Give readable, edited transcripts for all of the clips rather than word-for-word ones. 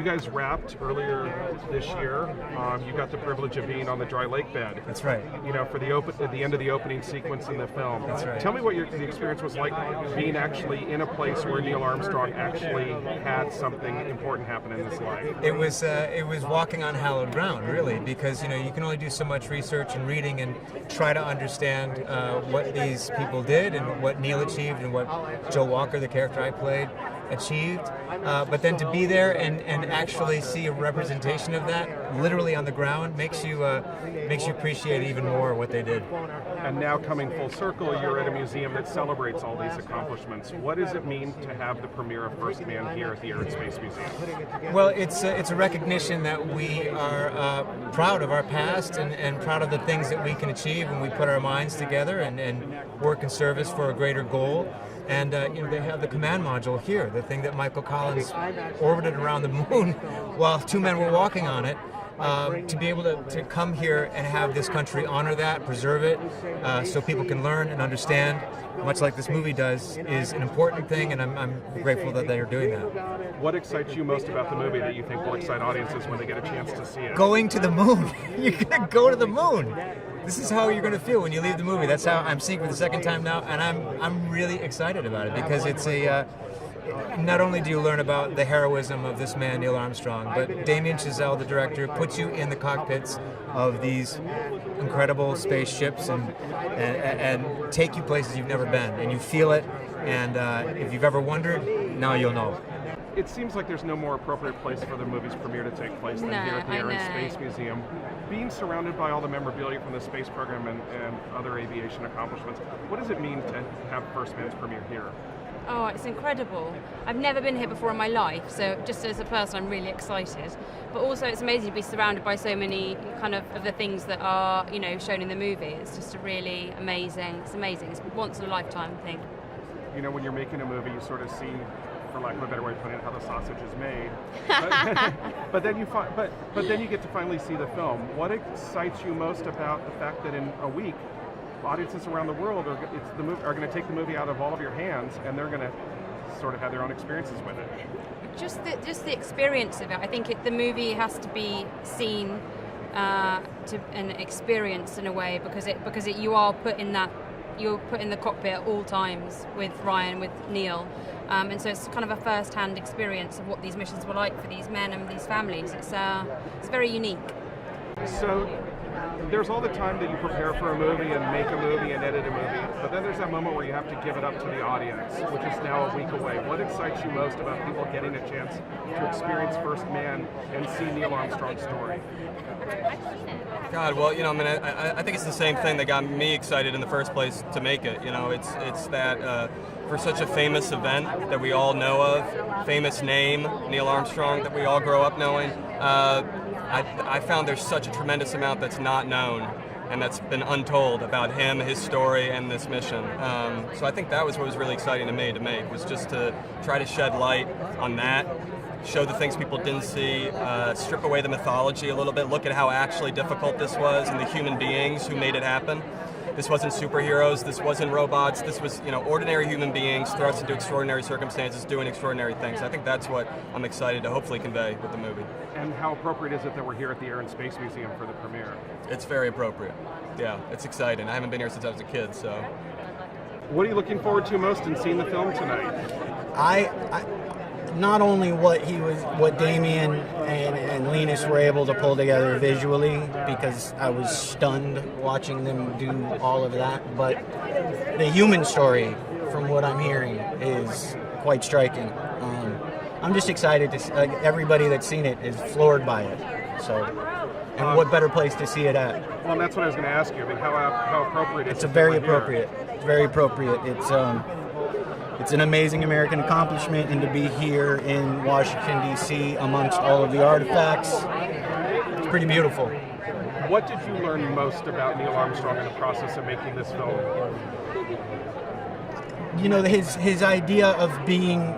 guys wrapped earlier this year. You got the privilege of being on the dry lake bed. That's right. You know, for at the end of the opening sequence in the film. That's right. Tell me what the experience was like being actually in a place where Neil Armstrong actually had something important happen in his life. It was walking on hallowed ground, really, because you can only do so much research and reading and try to understand what these people did and what Neil achieved and what Joe Walker, the character I played, achieved. But then to be there and actually see a representation of that, literally on the ground, makes you appreciate even more what they did. And now coming full circle, you're at a museum that celebrates all these accomplishments. What does it mean to have the premiere of First Man here at the Air and Space Museum? Well, it's a recognition that we are proud of our past and proud of the things that we can achieve when we put our minds together and work in service for a greater goal. And they have the command module here, the thing that Michael Collins orbited around the moon while two men were walking on it. To be able to come here and have this country honor that, preserve it, so people can learn and understand, much like this movie does, is an important thing, and I'm grateful that they are doing that. What excites you most about the movie that you think will excite audiences when they get a chance to see it? Going to the moon. You're going to go to the moon. This is how you're going to feel when you leave the movie. That's how I'm seeing it for the second time now, and I'm really excited about it because it's not only do you learn about the heroism of this man, Neil Armstrong, but Damien Chazelle, the director, puts you in the cockpits of these incredible spaceships and take you places you've never been, and you feel it, and if you've ever wondered, now you'll know. It seems like there's no more appropriate place for the movie's premiere to take place than here at the Air and Space Museum. Being surrounded by all the memorabilia from the space program and other aviation accomplishments, what does it mean to have First Man's premiere here? Oh, it's incredible. I've never been here before in my life, so just as a person I'm really excited. But also it's amazing to be surrounded by so many kind of the things that are, shown in the movie. It's just really amazing. It's amazing. It's a once in a lifetime thing. When you're making a movie, you sort of see, for lack of a better way of putting it, how the sausage is made. But then you get to finally see the film. What excites you most about the fact that in a week, audiences around the world are going to take the movie out of all of your hands, and they're going to sort of have their own experiences with it? Just the experience of it. I think the movie has to be seen and experienced in a way because you are put in the cockpit at all times with Ryan, with Neil. And so it's kind of a first-hand experience of what these missions were like for these men and these families. It's very unique. So there's all the time that you prepare for a movie and make a movie and edit a movie, but then there's that moment where you have to give it up to the audience, which is now a week away. What excites you most about people getting a chance to experience First Man and see Neil Armstrong's story? God, well, I think it's the same thing that got me excited in the first place to make it. It's that for such a famous event that we all know of, famous name, Neil Armstrong, that we all grow up knowing, I found there's such a tremendous amount that's not known and that's been untold about him, his story, and this mission. So I think that was what was really exciting to me to make, was just to try to shed light on that, show the things people didn't see, strip away the mythology a little bit, look at how actually difficult this was and the human beings who made it happen. This wasn't superheroes, this wasn't robots, this was ordinary human beings thrust into extraordinary circumstances doing extraordinary things. I think that's what I'm excited to hopefully convey with the movie. And how appropriate is it that we're here at the Air and Space Museum for the premiere? It's very appropriate. Yeah, it's exciting. I haven't been here since I was a kid, so. What are you looking forward to most in seeing the film tonight? Not only what Damien and Linus were able to pull together visually, because I was stunned watching them do all of that, but the human story, from what I'm hearing, is quite striking. I'm just excited to everybody that's seen it is floored by it. So, and what better place to see it at? Well, that's what I was going to ask you. How appropriate is it? It's very appropriate. It's very appropriate. It's an amazing American accomplishment, and to be here in Washington, D.C. amongst all of the artifacts, it's pretty beautiful. What did you learn most about Neil Armstrong in the process of making this film? His idea of being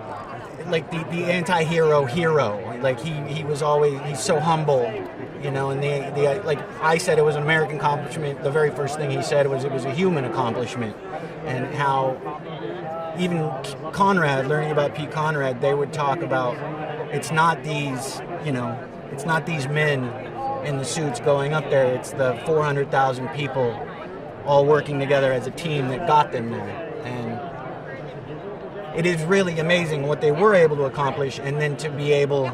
like the anti-hero hero. Like he's so humble, and the like I said it was an American accomplishment. The very first thing he said was it was a human accomplishment, and how even Conrad, learning about Pete Conrad, they would talk about it's not these, it's not these men in the suits going up there. It's the 400,000 people all working together as a team that got them there. And it is really amazing what they were able to accomplish, and then to be able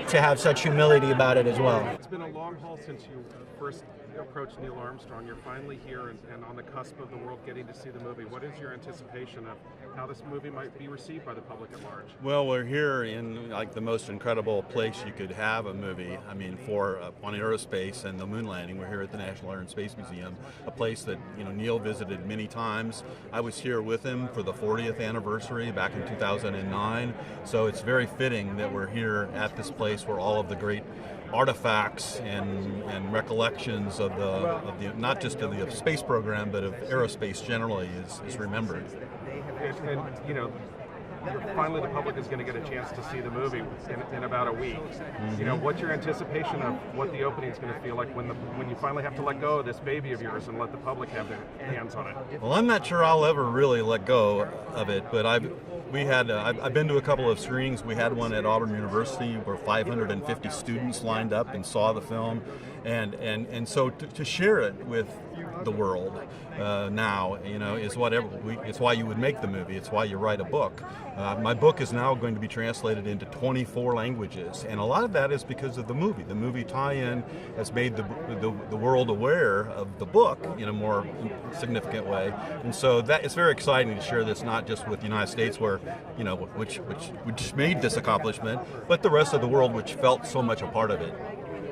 to have such humility about it as well. It's been a long haul since you first approached Neil Armstrong. You're finally here and on the cusp of the world getting to see the movie. What is your anticipation of how this movie might be received by the public at large? Well, we're here in like the most incredible place you could have a movie. I mean, for on aerospace and the moon landing, we're here at the National Air and Space Museum, a place that Neil visited many times. I was here with him for the 40th anniversary back in 2009, so it's very fitting that we're here at this place where all of the great artifacts and recollections of the not just of the space program but of aerospace generally is remembered. And finally the public is going to get a chance to see the movie in about a week. Mm-hmm. What's your anticipation of what the opening is going to feel like when you finally have to let go of this baby of yours and let the public have their hands on it? Well, I'm not sure I'll ever really let go of it, but I've been to a couple of screenings. We had one at Auburn University where 550 students lined up and saw the film, and so to share it with the world now, is it's why you would make the movie. It's why you write a book. My book is now going to be translated into 24 languages, and a lot of that is because of the movie. The movie tie-in has made the world aware of the book in a more significant way, and so that it's very exciting to share this not just with the United States, where which made this accomplishment, but the rest of the world, which felt so much a part of it.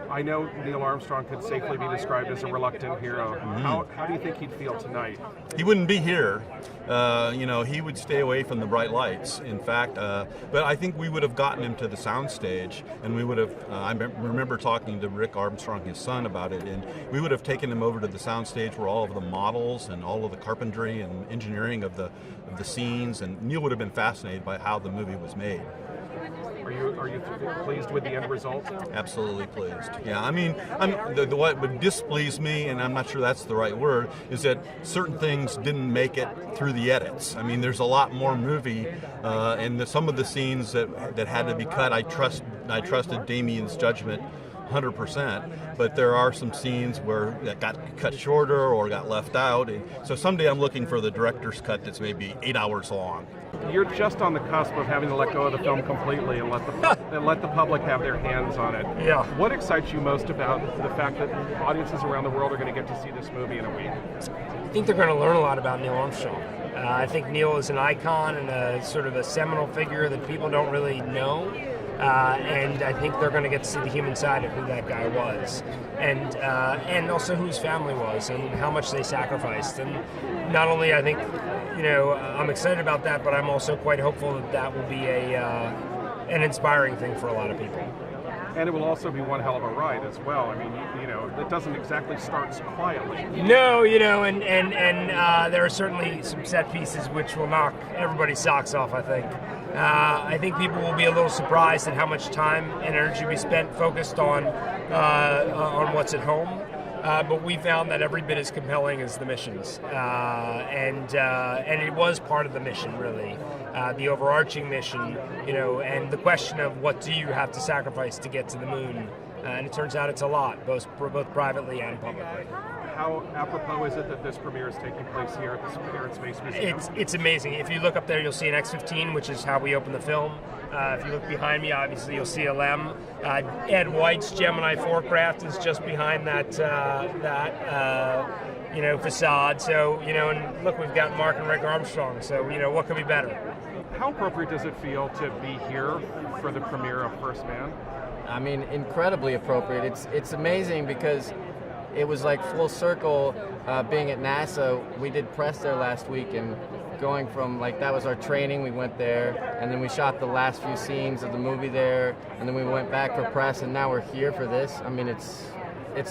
I know Neil Armstrong could safely be described as a reluctant hero. Mm-hmm. How do you think he'd feel tonight? He wouldn't be here. He would stay away from the bright lights. In fact, but I think we would have gotten him to the soundstage, and we would have. I remember talking to Rick Armstrong, his son, about it, and we would have taken him over to the soundstage where all of the models and all of the carpentry and engineering of the scenes, and Neil would have been fascinated by how the movie was made. Are you pleased with the end result? Absolutely pleased. Yeah, I mean, what would displease me, and I'm not sure that's the right word, is that certain things didn't make it through the edits. I mean, there's a lot more movie, and some of the scenes that had to be cut, I trusted Damien's judgment 100%, but there are some scenes that got cut shorter or got left out. And so someday I'm looking for the director's cut that's maybe 8 hours long. You're just on the cusp of having to let go of the film completely and let the public have their hands on it. Yeah. What excites you most about the fact that audiences around the world are going to get to see this movie in a week? I think they're going to learn a lot about Neil Armstrong. I think Neil is an icon and a sort of a seminal figure that people don't really know. And I think they're going to get to see the human side of who that guy was, and also who his family was, and how much they sacrificed. And not only I think, I'm excited about that, but I'm also quite hopeful that will be an inspiring thing for a lot of people. And it will also be one hell of a ride as well. I mean, it doesn't exactly start quietly. No, and there are certainly some set pieces which will knock everybody's socks off, I think. I think people will be a little surprised at how much time and energy we spent focused on what's at home. But we found that every bit as compelling as the missions, and it was part of the mission, really, the overarching mission, and the question of what do you have to sacrifice to get to the moon, and it turns out it's a lot, both privately and publicly. How apropos is it that this premiere is taking place here at the Air and Space Museum? It's amazing. If you look up there, you'll see an X-15, which is how we open the film. If you look behind me, obviously you'll see a LEM. Ed White's Gemini 4 craft is just behind that facade. So, and look, we've got Mark and Rick Armstrong. So, what could be better? How appropriate does it feel to be here for the premiere of First Man? I mean, incredibly appropriate. It's amazing because it was like full circle being at NASA. We did press there last week, and going from that was our training. We went there, and then we shot the last few scenes of the movie there, and then we went back for press, and now we're here for this. I mean, it's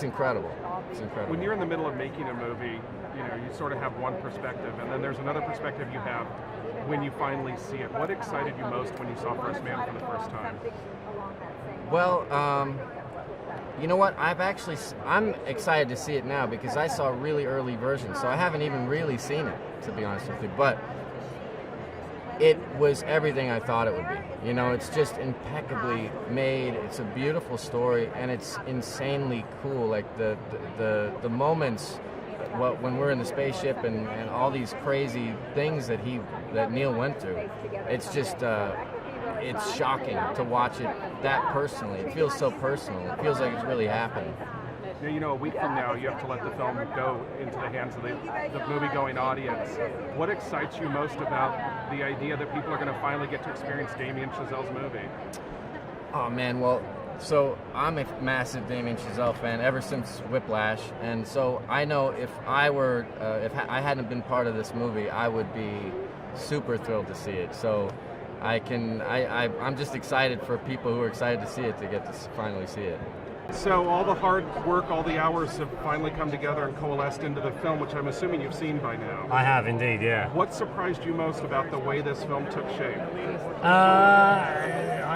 incredible. It's incredible. When you're in the middle of making a movie, you sort of have one perspective, and then there's another perspective you have when you finally see it. What excited you most when you saw First Man for the first time? Well, you know what? I'm excited to see it now because I saw a really early version, so I haven't even really seen it, to be honest with you. But it was everything I thought it would be. You know, it's just impeccably made. It's a beautiful story, and it's insanely cool. Like the moments when we're in the spaceship and all these crazy things that Neil went through. It's just it's shocking to watch it that personally. It feels so personal. It feels like it's really happened. Now, you know, a week from now, you have to let the film go into the hands of the movie-going audience. What excites you most about the idea that people are going to finally get to experience Damien Chazelle's movie? Oh man, well, so I'm a massive Damien Chazelle fan ever since Whiplash, and so I know if I hadn't been part of this movie, I would be super thrilled to see it. So I'm just excited for people who are excited to see it to get to finally see it. So all the hard work, all the hours have finally come together and coalesced into the film, which I'm assuming you've seen by now. I have indeed, yeah. What surprised you most about the way this film took shape?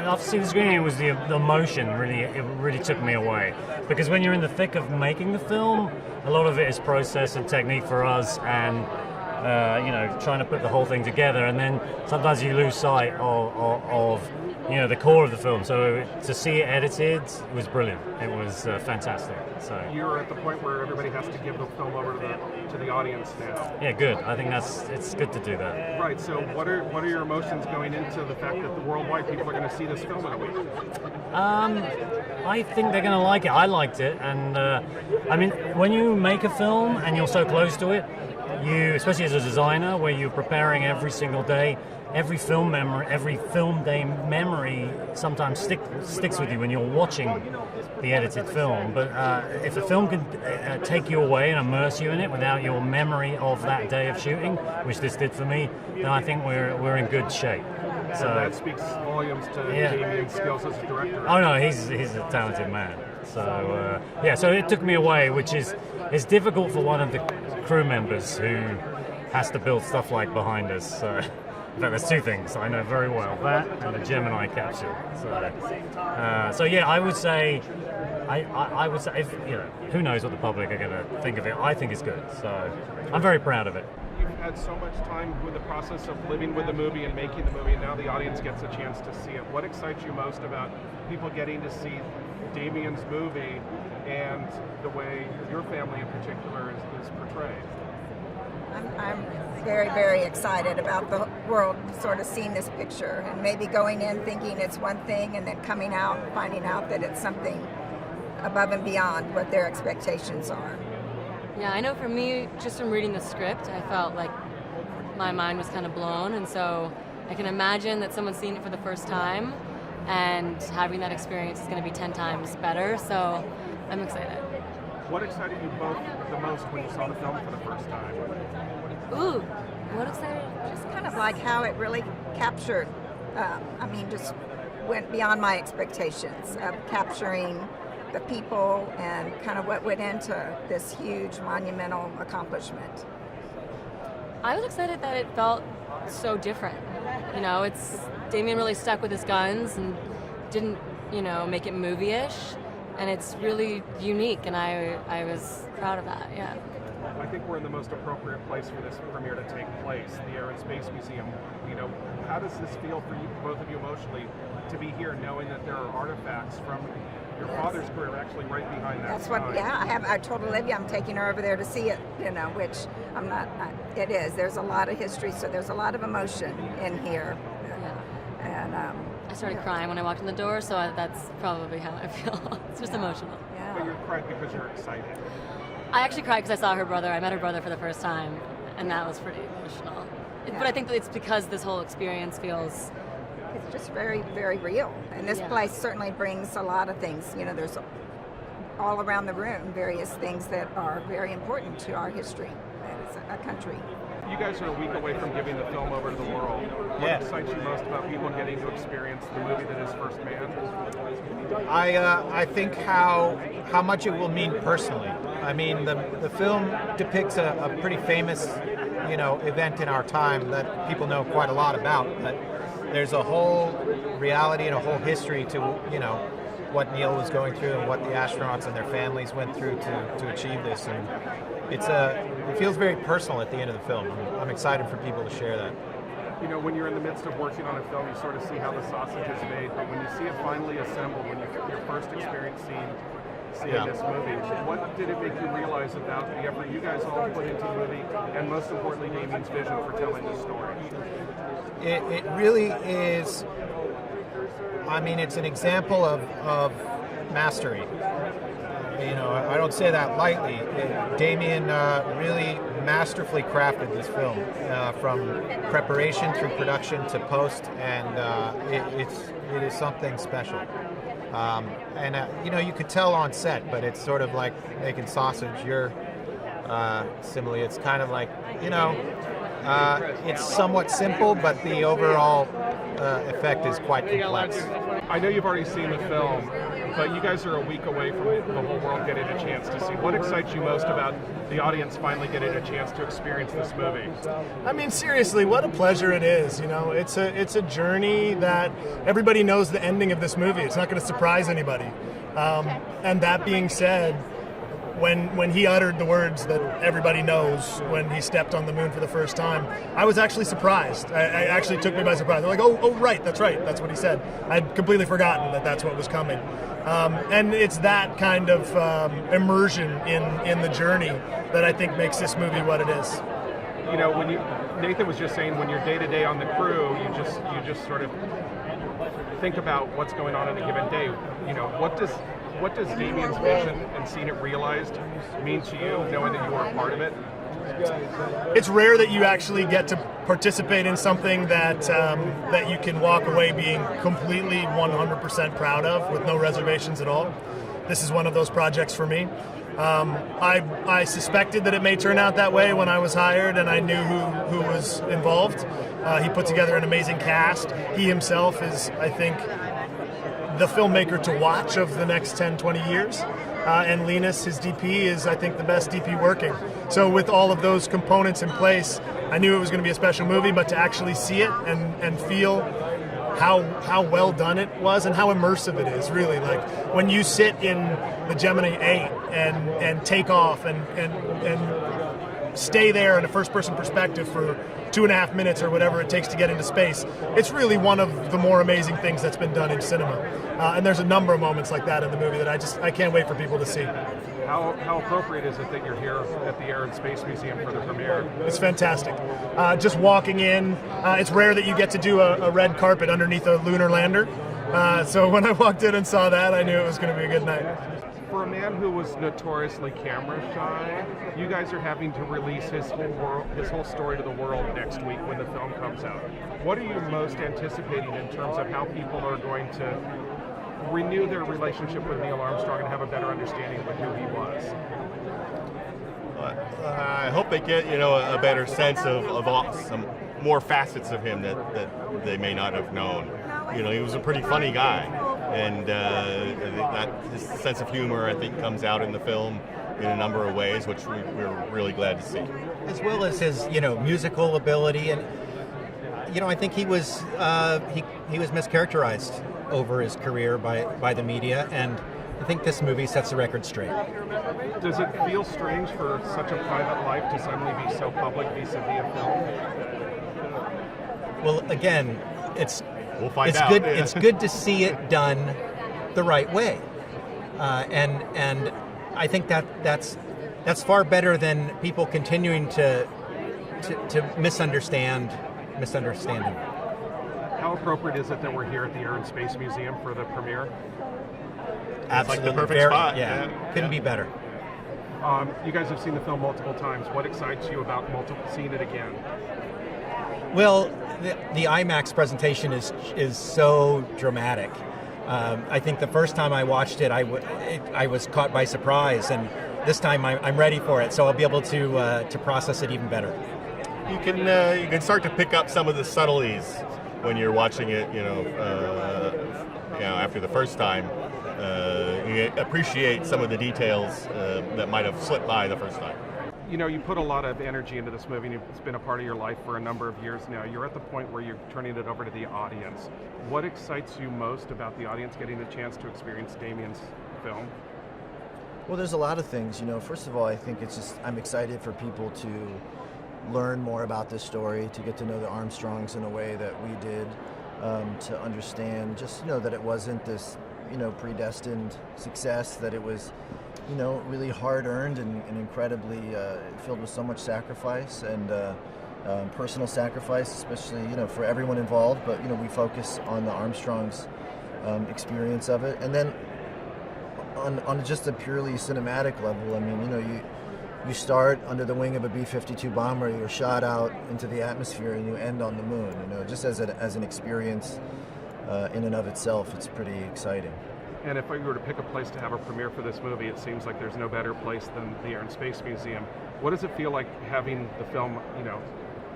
After the screening, it was the emotion. It really took me away, because when you're in the thick of making the film, a lot of it is process and technique for us, and trying to put the whole thing together, and then sometimes you lose sight of the core of the film. So to see it edited was brilliant. It was fantastic. So you're at the point where everybody has to give the film over to the audience now. Yeah, good. I think it's good to do that. Right. So what are your emotions going into the fact that the worldwide people are going to see this film in a week? I think they're going to like it. I liked it, and when you make a film and you're so close to it, you, especially as a designer, where you're preparing every single day, every film day memory sometimes sticks with you when you're watching the edited film. But if a film can take you away and immerse you in it without your memory of that day of shooting, which this did for me, then I think we're in good shape. So that speaks volumes to Damien's skills as a director. Oh no, he's a talented man. So so it took me away, which is difficult for one of the crew members who has to build stuff like behind us. So, in fact, there's two things I know very well: that and the Gemini capsule. So I would say, I would say, who knows what the public are going to think of it? I think it's good. So, I'm very proud of it. You've had so much time with the process of living with the movie and making the movie, and now the audience gets a chance to see it. What excites you most about people getting to see Damien's movie and the way your family in particular is portrayed? I'm very, very excited about the world sort of seeing this picture and maybe going in thinking it's one thing and then coming out and finding out that it's something above and beyond what their expectations are. Yeah, I know for me, just from reading the script, I felt like my mind was kind of blown, and so I can imagine that someone's seen it for the first time, and having that experience is going to be 10 times better, so I'm excited. What excited you both the most when you saw the film for the first time? Ooh, what excited? Just kind of like how it really captured, just went beyond my expectations of capturing the people and kind of what went into this huge monumental accomplishment. I was excited that it felt so different. Damien really stuck with his guns and didn't, make it movie-ish, and it's really unique, and I was proud of that, yeah. I think we're in the most appropriate place for this premiere to take place, the Air and Space Museum. How does this feel for you, both of you emotionally, to be here knowing that there are artifacts from your father's career actually right behind that That's sign? I told Olivia I'm taking her over there to see it, which I'm not, it is. There's a lot of history, so there's a lot of emotion in here. Yeah. And I started crying when I walked in the door, so that's probably how I feel. It's just emotional. Yeah. But you're crying because you're excited. I actually cried because I saw her brother. I met her brother for the first time, and that was pretty emotional. Yeah. But I think that it's because this whole experience feels... It's just very, very real. And this place certainly brings a lot of things. There's all around the room various things that are very important to our history as a country. You guys are a week away from giving the film over to the world. What excites you most about people getting to experience the movie that is First Man? I think how much it will mean personally. I mean, the film depicts a pretty famous, event in our time that people know quite a lot about. But there's a whole reality and a whole history to, what Neil was going through and what the astronauts and their families went through to achieve this. And it feels very personal at the end of the film. I'm excited for people to share that. You know, when you're in the midst of working on a film, you sort of see how the sausage is made, but when you see it finally assembled, when your first experience seeing this movie, what did it make you realize about the effort you guys all put into the movie, and most importantly, Damien's vision for telling the story? It really is. I mean, it's an example of mastery. You know, I don't say that lightly. Damien really masterfully crafted this film from preparation through production to post, and it is something special. You know, you could tell on set, but it's sort of like making sausage. Your simile, it's kind of like, you know, it's somewhat simple, but the overall effect is quite complex. I know you've already seen the film, but you guys are a week away from the whole world getting a chance to see. What excites you most about the audience finally getting a chance to experience this movie? I mean, seriously, what a pleasure it is. You know, it's a journey that everybody knows the ending of this movie. It's not going to surprise anybody. And that being said, when he uttered the words that everybody knows when he stepped on the moon for the first time, I was actually surprised. I actually took me by surprise. I'm like, oh, right, that's right. That's what he said. I'd completely forgotten that that's what was coming. And it's that kind of immersion in the journey that I think makes this movie what it is. You know, Nathan was just saying, when you're day to day on the crew, you just sort of think about what's going on in a given day. You know, what does Damien's vision and seeing it realized mean to you, knowing that you are a part of it? It's rare that you actually get to participate in something that you can walk away being completely 100% proud of with no reservations at all. This is one of those projects for me. I suspected that it may turn out that way when I was hired, and I knew who was involved. He put together an amazing cast. He himself is, I think, the filmmaker to watch of the next 10, 20 years. And Linus, his DP, is, I think, the best DP working. So with all of those components in place, I knew it was going to be a special movie, but to actually see it and feel how well done it was and how immersive it is, really. Like, when you sit in the Gemini 8 and take off and stay there in a first-person perspective for 2.5 minutes or whatever it takes to get into space, it's really one of the more amazing things that's been done in cinema. And there's a number of moments like that in the movie that I can't wait for people to see. How appropriate is it that you're here at the Air and Space Museum for the premiere? It's fantastic. Just walking in, it's rare that you get to do a red carpet underneath a lunar lander. So when I walked in and saw that, I knew it was going to be a good night. For a man who was notoriously camera shy, you guys are having to release his whole story to the world next week when the film comes out. What are you most anticipating in terms of how people are going to renew their relationship with Neil Armstrong and have a better understanding of who he was? I hope they get, you know, a better sense of some more facets of him that they may not have known. You know, he was a pretty funny guy, and that his sense of humor, I think, comes out in the film in a number of ways, which we're really glad to see. As well as his, you know, musical ability, and you know, I think he was mischaracterized over his career by the media, and I think this movie sets the record straight. Does it feel strange for such a private life to suddenly be so public vis-a-vis a film? Well, again, we'll find out. Good. It's good to see it done the right way, and I think that's far better than people continuing to misunderstand him. How appropriate is it that we're here at the Air and Space Museum for the premiere? Absolutely, like the perfect spot. Yeah, couldn't be better. You guys have seen the film multiple times. What excites you about seeing it again? Well, the IMAX presentation is so dramatic. I think the first time I watched it, I was caught by surprise, and this time I'm ready for it, so I'll be able to process it even better. You can start to pick up some of the subtleties when you're watching it. After the first time, you appreciate some of the details that might have slipped by the first time. You know, you put a lot of energy into this movie, and it's been a part of your life for a number of years now. You're at the point where you're turning it over to the audience. What excites you most about the audience getting a chance to experience Damien's film? Well, there's a lot of things. You know, first of all, I think I'm excited for people to learn more about this story, to get to know the Armstrongs in a way that we did, to understand just, that it wasn't this, predestined success, that it was, really hard-earned and incredibly filled with so much sacrifice and personal sacrifice, especially, for everyone involved. But, we focus on the Armstrongs' experience of it. And then on just a purely cinematic level, I mean, you start under the wing of a B-52 bomber, you're shot out into the atmosphere, and you end on the moon. Just as an experience in and of itself, it's pretty exciting. And if we were to pick a place to have a premiere for this movie, it seems like there's no better place than the Air and Space Museum. What does it feel like having the film,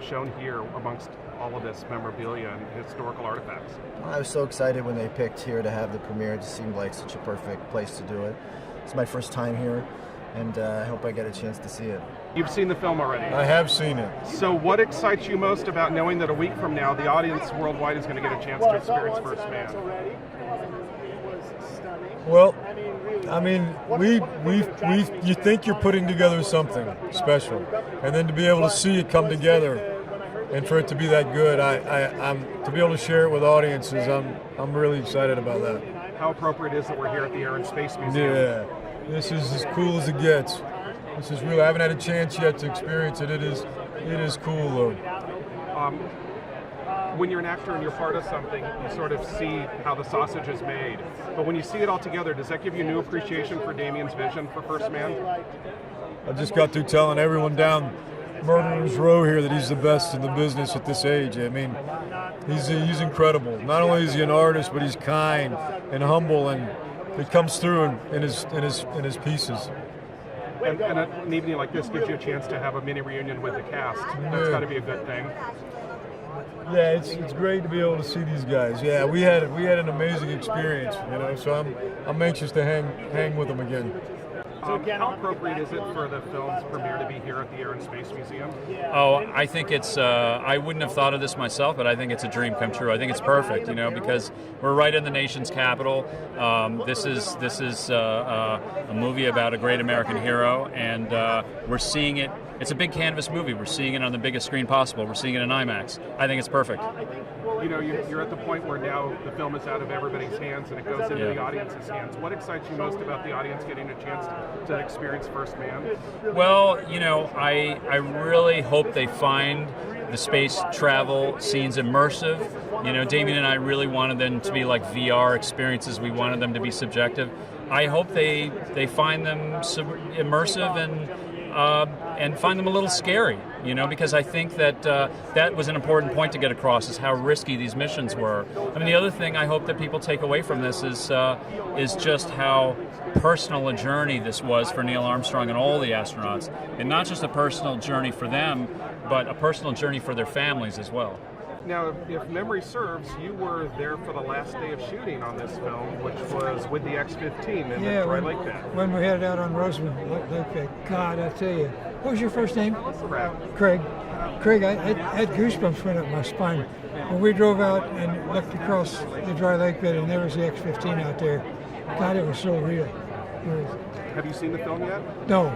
shown here amongst all of this memorabilia and historical artifacts? Well, I was so excited when they picked here to have the premiere. It just seemed like such a perfect place to do it. It's my first time here, and I hope I get a chance to see it. You've seen the film already? I have seen it. So what excites you most about knowing that a week from now the audience worldwide is going to get a chance to experience First Man? Well, I mean, you think you're putting together something special, and then to be able to see it come together, and for it to be that good, I'm to be able to share it with audiences, I'm really excited about that. How appropriate is it we're here at the Air and Space Museum? Yeah, this is as cool as it gets. This is real. I haven't had a chance yet to experience it. It is cool though. When you're an actor and you're part of something, you sort of see how the sausage is made. But when you see it all together, does that give you new appreciation for Damien's vision for First Man? I just got through telling everyone down Murderer's Row here that he's the best in the business at this age. I mean, he's incredible. Not only is he an artist, but he's kind and humble, and it comes through in his pieces. And an evening like this gives you a chance to have a mini reunion with the cast. That's got to be a good thing. Yeah, it's great to be able to see these guys. Yeah, we had an amazing experience, so I'm anxious to hang with them again. How appropriate is it for the film's premiere to be here at the Air and Space Museum? Oh, I think it's, I wouldn't have thought of this myself, but I think it's a dream come true. I think it's perfect, because we're right in the nation's capital. This is a movie about a great American hero, and we're seeing it. It's a big canvas movie. We're seeing it on the biggest screen possible. We're seeing it in IMAX. I think it's perfect. You're at the point where now the film is out of everybody's hands and it goes into the audience's hands. What excites you most about the audience getting a chance to experience First Man? Well, I really hope they find the space travel scenes immersive. Damien and I really wanted them to be like VR experiences. We wanted them to be subjective. I hope they find them immersive and find them a little scary, because I think that that was an important point to get across, is how risky these missions were. I mean, the other thing I hope that people take away from this is just how personal a journey this was for Neil Armstrong and all the astronauts, and not just a personal journey for them, but a personal journey for their families as well. Now, if memory serves, you were there for the last day of shooting on this film, which was with the X-15 in the dry lake bed. When we headed out on Roseman Lake Bed. God, I tell you. What was your first name? Craig. Craig, I had goosebumps went up my spine. When we drove out and looked across the dry lake bed, and there was the X-15 out there. God, it was so real. Have you seen the film yet? No.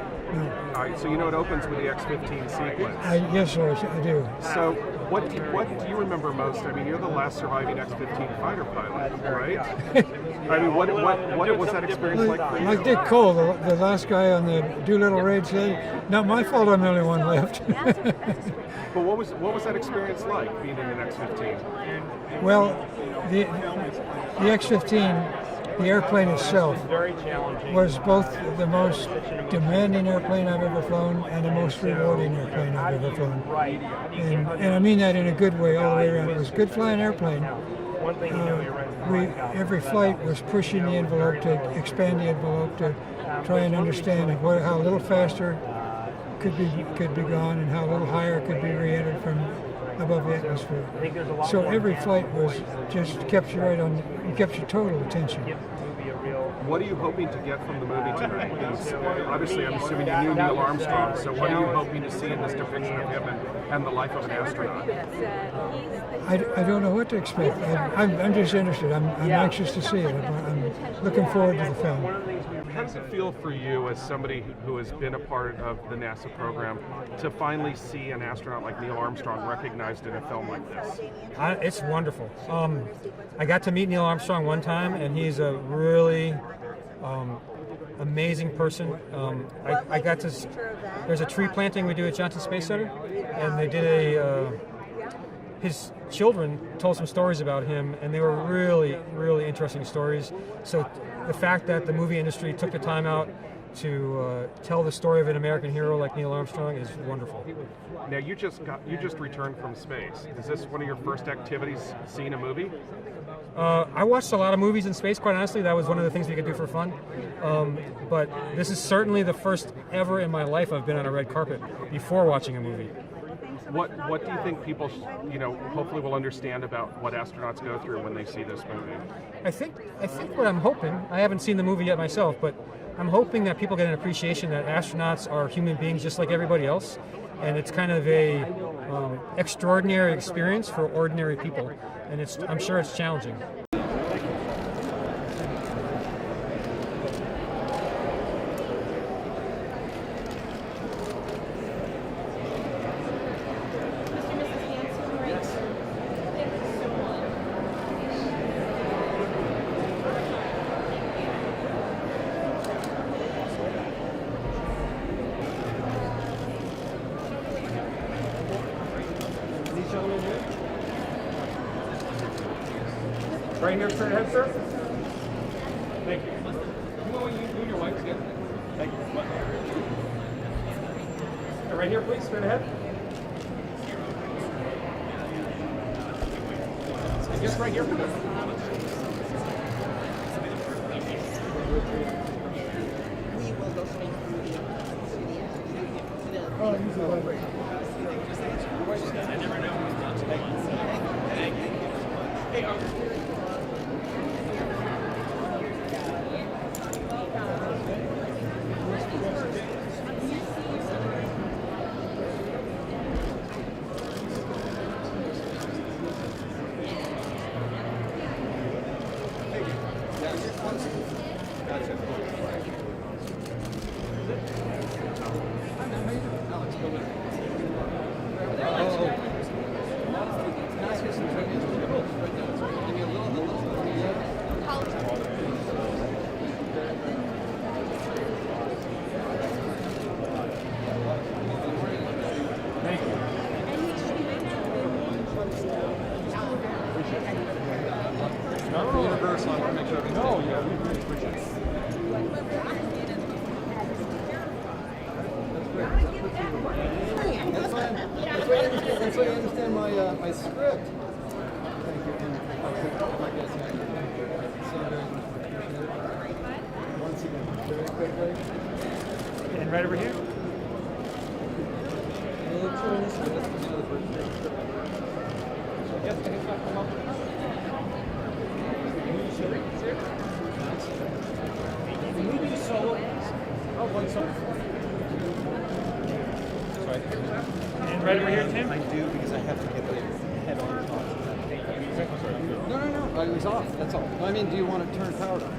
All right, so it opens with the X-15 sequence. Yes, sir, I do. So what do you remember most? I mean, you're the last surviving X-15 fighter pilot, right? I mean, what was that experience like for you? Like Dick Cole, the last guy on the Doolittle raid said, not my fault I'm the only one left. But what was that experience like, being in an X-15? Well, the X-15, the airplane itself was both the most demanding airplane I've ever flown and the most rewarding airplane I've ever flown. And I mean that in a good way all the way around. It was a good flying airplane. Every flight was pushing the envelope to expand the envelope to try and understand how a little faster could be gone and how a little higher could be re-entered from above the atmosphere. So every flight was just kept you right on, it kept your total attention. What are you hoping to get from the movie tonight? Obviously, I'm assuming you knew Neil Armstrong, so what are you hoping to see in this depiction of him and the life of an astronaut? I don't know what to expect. I'm just interested. I'm anxious to see it. I'm looking forward to the film. How does it feel for you as somebody who has been a part of the NASA program to finally see an astronaut like Neil Armstrong recognized in a film like this? It's wonderful. I got to meet Neil Armstrong one time, and he's a really amazing person. I got to. There's a tree planting we do at Johnson Space Center, and they did his children told some stories about him, and they were really, really interesting stories. So the fact that the movie industry took the time out to tell the story of an American hero like Neil Armstrong is wonderful. Now you just returned from space. Is this one of your first activities, seeing a movie? I watched a lot of movies in space, quite honestly. That was one of the things we could do for fun. But this is certainly the first ever in my life I've been on a red carpet before watching a movie. What do you think people, hopefully will understand about what astronauts go through when they see this movie? I think what I'm hoping, I haven't seen the movie yet myself, but I'm hoping that people get an appreciation that astronauts are human beings just like everybody else, and it's kind of a extraordinary experience for ordinary people, and I'm sure it's challenging. Right here, straight ahead, sir. Thank you. You and your wife together. Thank you. Right here, please, straight ahead. Yes, right here, please. That's why I understand my script. Thank you. Once again, very quickly. And right over here. Yes, can you come up? Can we do solo? Oh, one solo. And right over here, Tim? I do because I have to get the head on top. No. It was off. That's all. I mean, do you want to turn power on?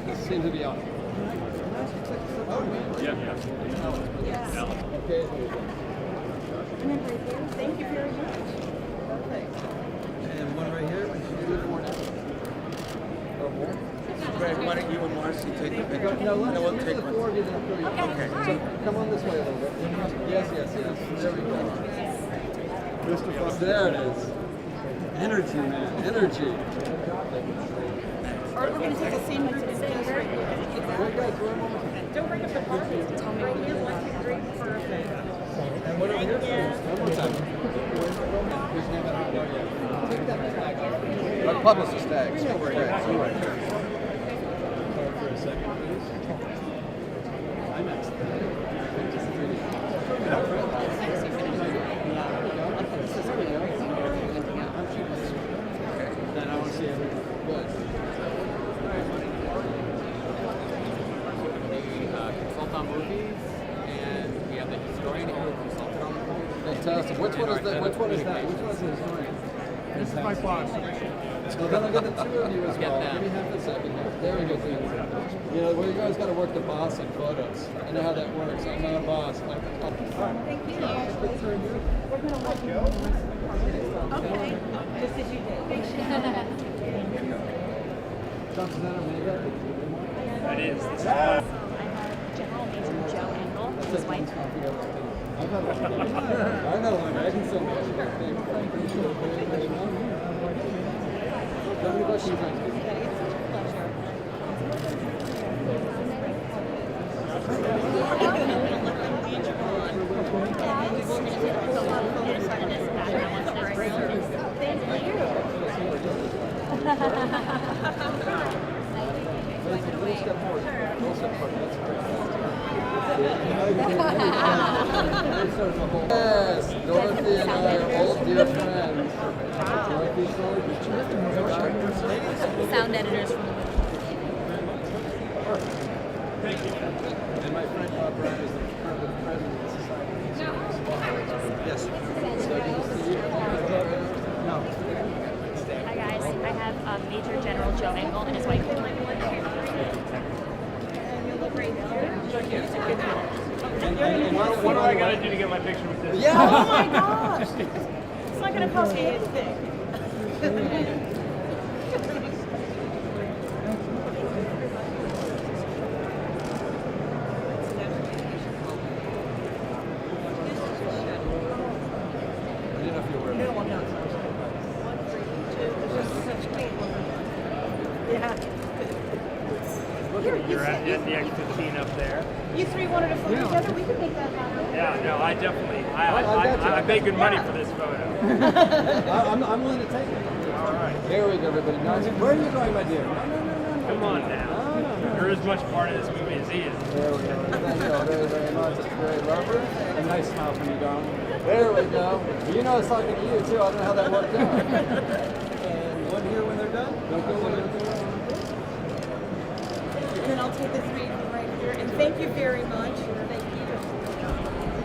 It seems to be off. Yeah. Okay. Thank you very much. Perfect. And one right here. Greg, why don't you and Marcy take the picture? No, let's take the four of you. Okay. So come on this way a little bit. Yes. There we go. Mr. Fox. There it is. Energy, man. Energy. Or we're going to take the same group as this right here. Don't bring up the parties. Tell me right here. 1, 2, 3. Perfect. And what over here? One more time. Whose name I don't know yet. Take that tag. Our publicist tags. Over here. Right here. For a second, please. IMAX. Then I want to see everything. Good. saw movies, and we have the historian who consulted on the movie. Fantastic. Which one is that? Which one is that? Which one is the historian? This is my boss. So then I'll get the two of you as well. Give me half a second here. There we go, please. You know, well, you guys got to work the boss in photos. I know how that works. I'm not a boss. Thank you. We're going to let you know. Okay. Just as you did. That is. General Major Joe Engel, his wife. I got one. I can send it. Thank you very much. How many questions? Yes, Dorothy and I are old dear friends. Sound editors from Thank you. And my friend Bob Brown is the president of the Society. Yes. No. Hi guys, I have Major General Joe Engel and his wife. What do I got to do to get my picture with this? Yeah. Oh my gosh! It's not going to cost me anything. You're at the X-15 up there. You three wanted to photo together? We could make that happen. Yeah, no, I definitely, I paid good money for this photo. I'm willing to take it. All right. Here we go, everybody. Nice. Where are you going, my dear? Come on now. You're as much part of this movie as he is. There we go. Thank you all very, very much. It's very lovely. A nice smile from you, darling. There we go. You know I was talking to you, too. I don't know how that worked out. And one here when they're done? Don't go away. And then I'll take the three from right here. And thank you very much. Thank you.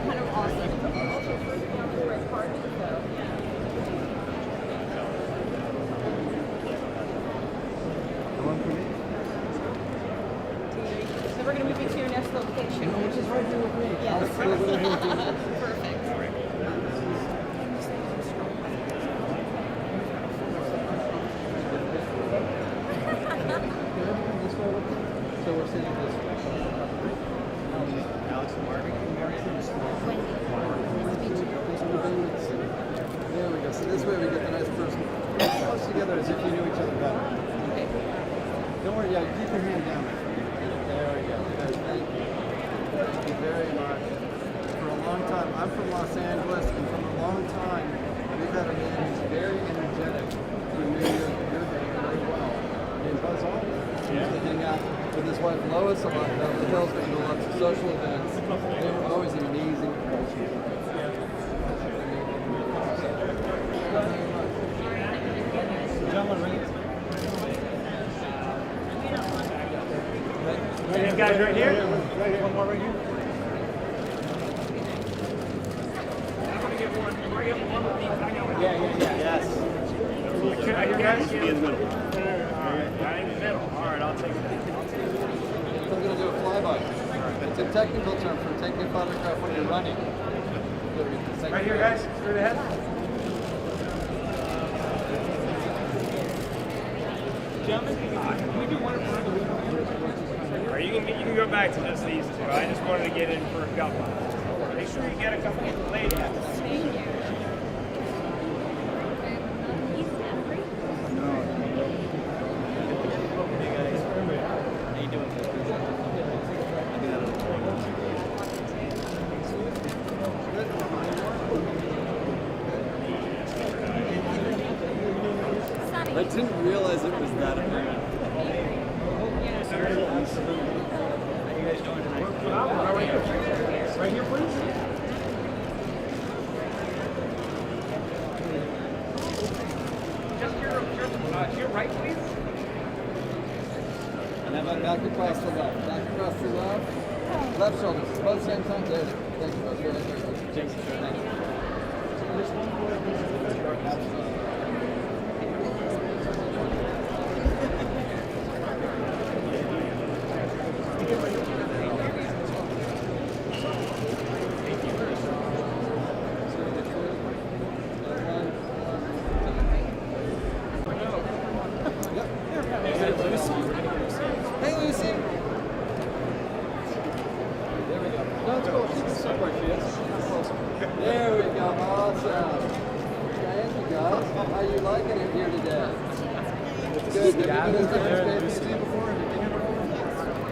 Kind of awesome. Right part, so. So we're going to move you to your next location. Which is right here with me. Yes. Perfect. So we're sitting this way. Alex and Marty. There we go. So this way we get the nice person close together as if you knew each other better. Okay. Don't worry, yeah, keep your hand down. There we go. Good. Thank you. Thank you very much. For a long time, I'm from Los Angeles, and for a long time, we've had a man who's very energetic who knew your day very well. Named Buzz Aldrin. Yeah. To hang out with his wife Lois a lot down the hills, we do lots of social events. They were always an amazing person. These guys right here? One more right here. I'm going to get one of these. I know. Yeah. Yes. Are you guys? Be in the middle. Right in the middle. All right, I'll take it. I'm going to do a flyby. It's a technical term for taking a photograph when you're running. Right here, guys. Straight ahead. Gentlemen, can we do one in front of the all right, you can go back to just these two. I just wanted to get in for a couple. Make sure you get a couple of ladies. Thank you. I didn't realize it was that amazing. Right here, please. Just to your right, please. And how about back across the left? Back across the left. Left shoulder. Both same time. There. Thank you, both. Very good. Thank you. Hey, Lucy. There we go. No, it's cool. Keep it separate, yes. There we go. Awesome. Thank you, guys. How you liking it here today? It's good. Have you been to the Space Museum before? Have you been here before?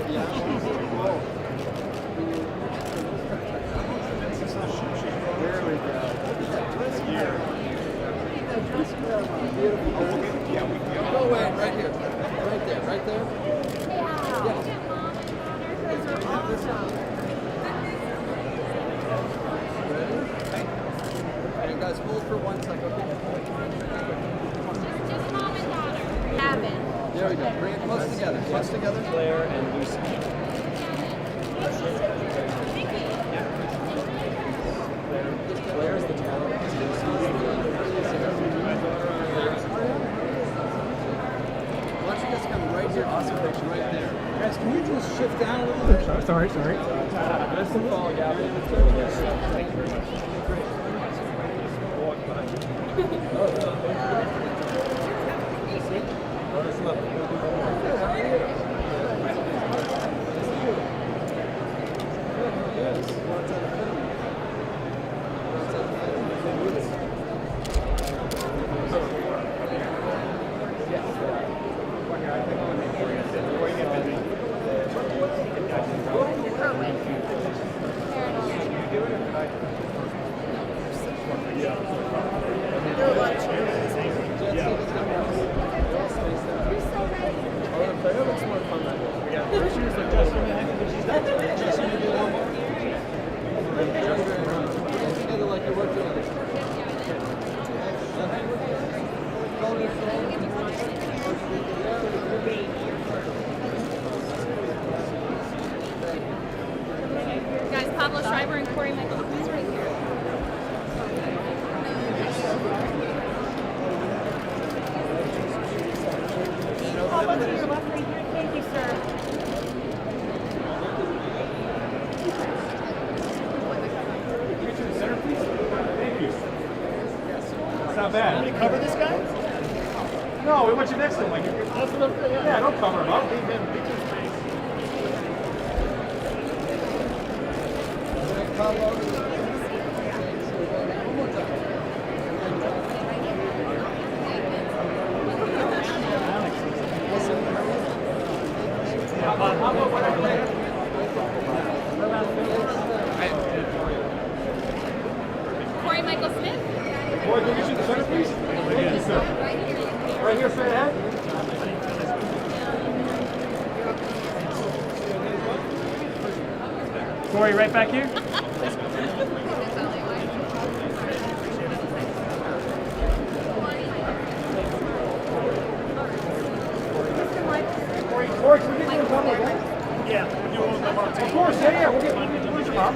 Yeah. Cool. There we go. Beautiful. Go away, right here. Right there, right there. Yes. And guys, hold for 1 second. There we go. Bring it close together. Close together. Claire and Lucy. Claire's the talent. Why don't you guys come right here? Awesome picture right there. Guys, can you just shift down a little bit? Sorry. That's the ball, Gavin. Thank you very much. Guys, Pablo Schreiber and Corey Michael, who's right here? Pablo, to your left right here. Thank you, sir. Thank you. It's not bad. Want me to cover this guy? No, we want you next to him. Like, that's what I'm saying. Yeah, don't cover him up. Leave him. Leave his face. Corey Michael Smith. Boy, can we get you the centerpiece? Thank you, sir. Right here, straight ahead. Corey, right back here. Corey, can we get you a bubble, right? Yeah, we'll do one with Of course, yeah, we'll get your mom.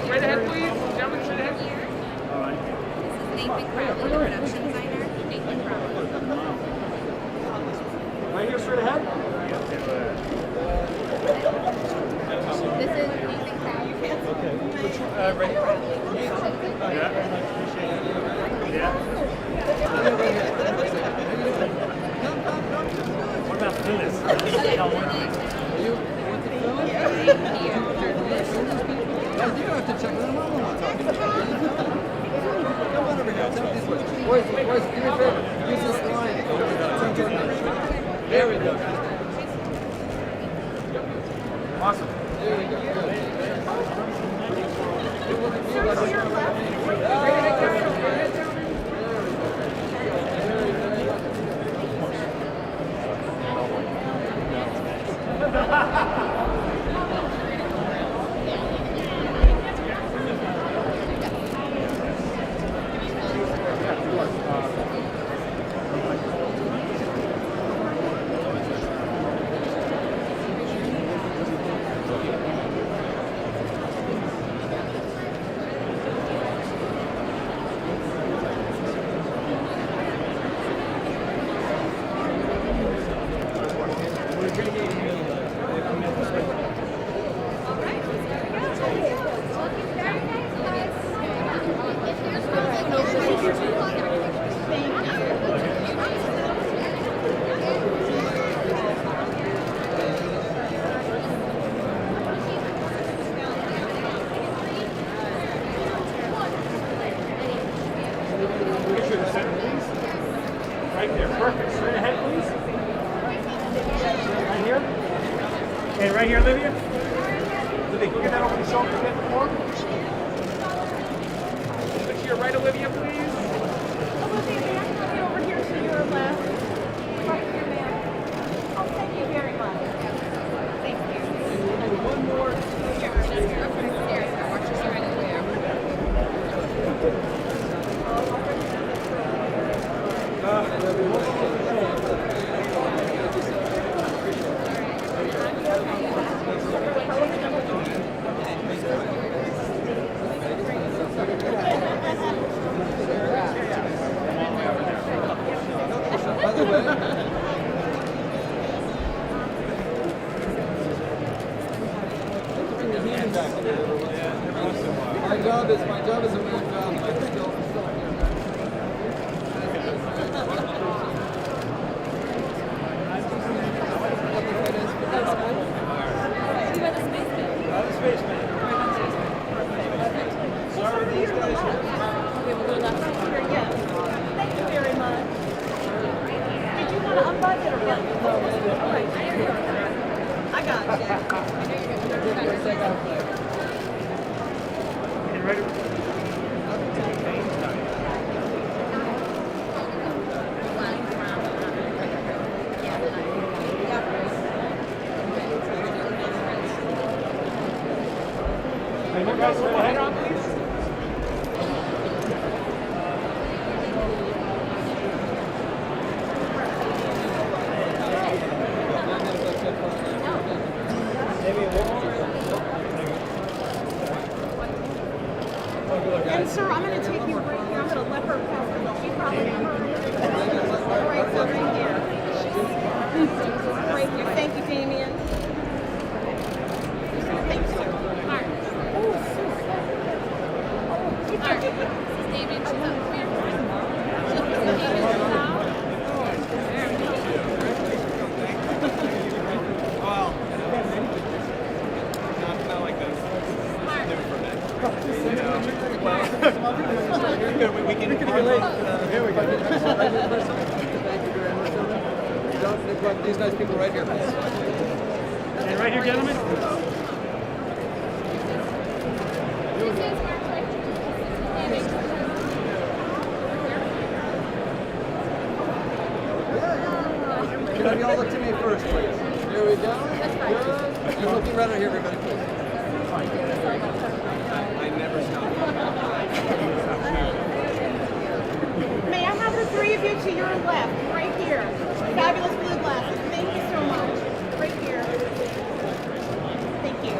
Straight ahead, please. Gentlemen, straight ahead. This is Nathan Crowley, the production designer. Nathan Crowley. Right here, straight ahead. This is Nathan Crowley. Okay. Right here. What about Phyllis? You want the film? Guys, you don't have to check them out. I'm not talking to you. Come on over here. Tell me these words. Boys, do me a favor. Use this line. There we go. Awesome. There we go. Right there, perfect. Straight ahead, please. Right here. And right here, Olivia. Olivia, get that over the shoulder a bit more. Look here, right, Olivia, please. Olivia, may I have you over here to your left? Right here, ma'am. Oh, thank you very much. Thank you. And one more. Watch your side over there. My job is a main job. Thank you very much. Did you want to unbug it or what? I got you. And right. Can you guys pull ahead on, please? And sir, I'm going to take you right here. I'm going to let her pass. She probably never. Right, so right here. Right here. Thank you, Damien. Thank you, sir. Oh, super. Oh, this is Damien. She's up here. Not like this. New for me. We can relate. Here we go. Thank you very much. Don't neglect these nice people right here, please. And right here, gentlemen. Can you all look to me first, please? Here we go. Good. And looking right here, everybody, please. I never stop. May I have the three of you to your left, right here? Fabulous blue glasses. Thank you so much. Right here. Thank you.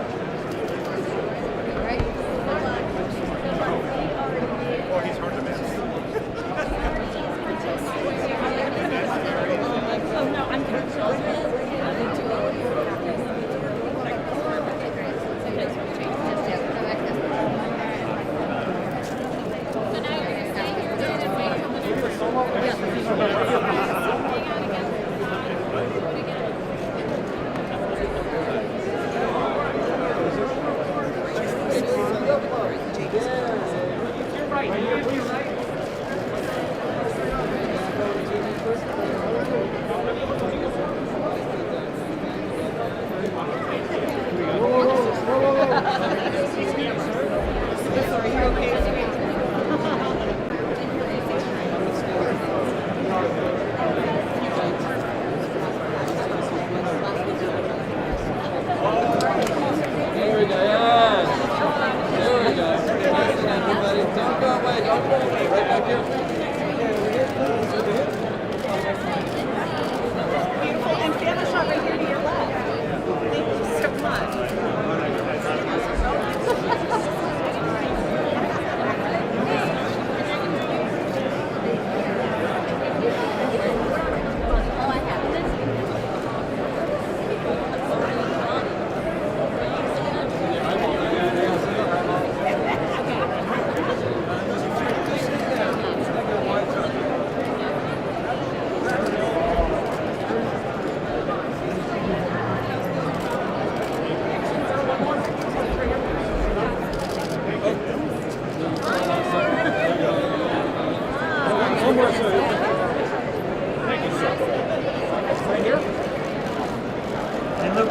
Oh, he's hard to miss. Oh, no, I'm So now you're going to say you're doing it.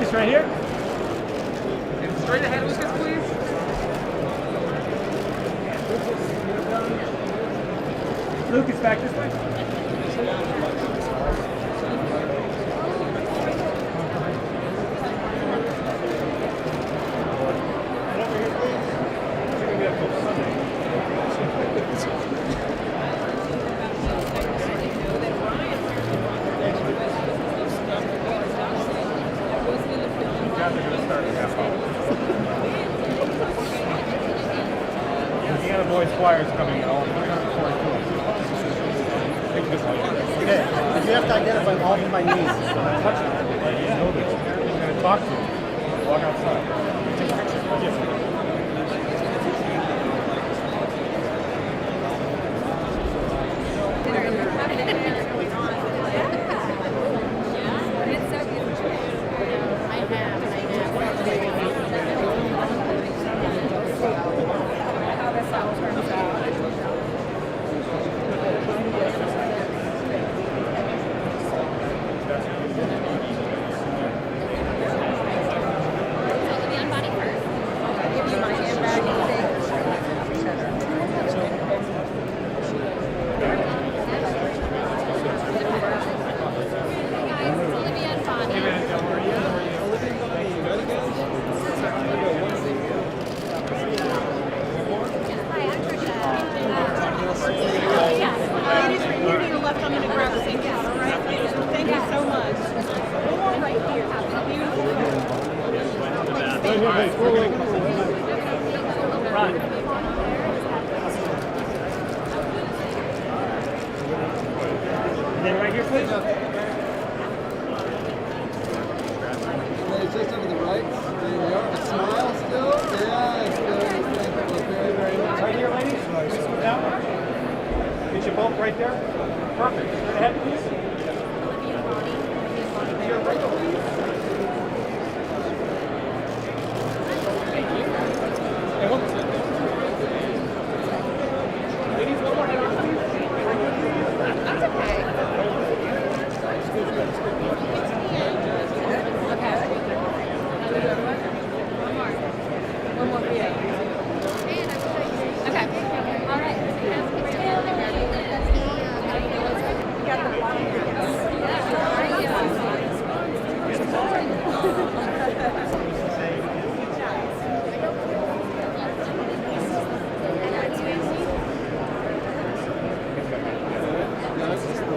Lucas, right here. And straight ahead, Lucas, please. Lucas, back this way. Indiana Boys Choir's coming in all 342. Okay, you have to identify all of my needs. Touch them. Know this. I'm going to talk to them. Walk outside. Take pictures. Right here, please. Just over the right. There we are. A smile still. Yes. Thank you very, very much. Right here, ladies. Please come down. Get you both right there. Perfect. Straight ahead, please. Here, right over. Thank you. And one more. Ladies, one more head on, please. That's okay. One more for you. Okay. All right.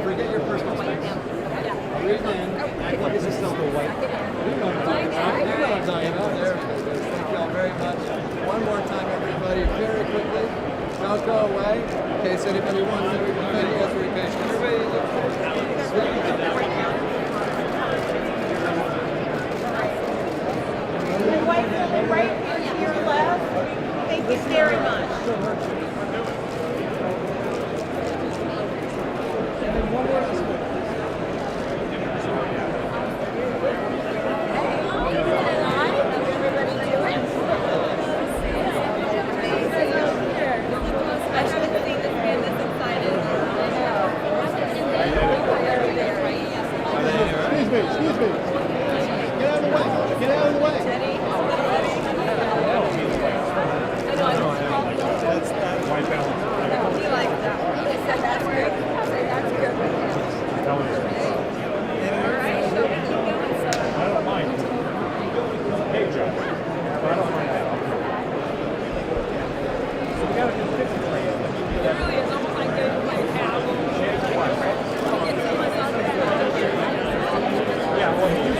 Forget your personal space. Breathe in. Act like this is still the white. You know what I'm talking about. You know what I'm talking about. There it is. Thank you all very much. One more time, everybody, very quickly. Don't go away. In case anybody wants it, we can thank you guys for your patience. Everybody look forward to The white building right to your left. Thank you very much. And then one more this way. Excuse me. Get out of the way. Get out of the way. That's white balance. He likes that one. That's good. That's good. I don't mind. Hey, Joe. I don't mind that. So we got to do 53. Really, it's almost like going to play Yeah, well,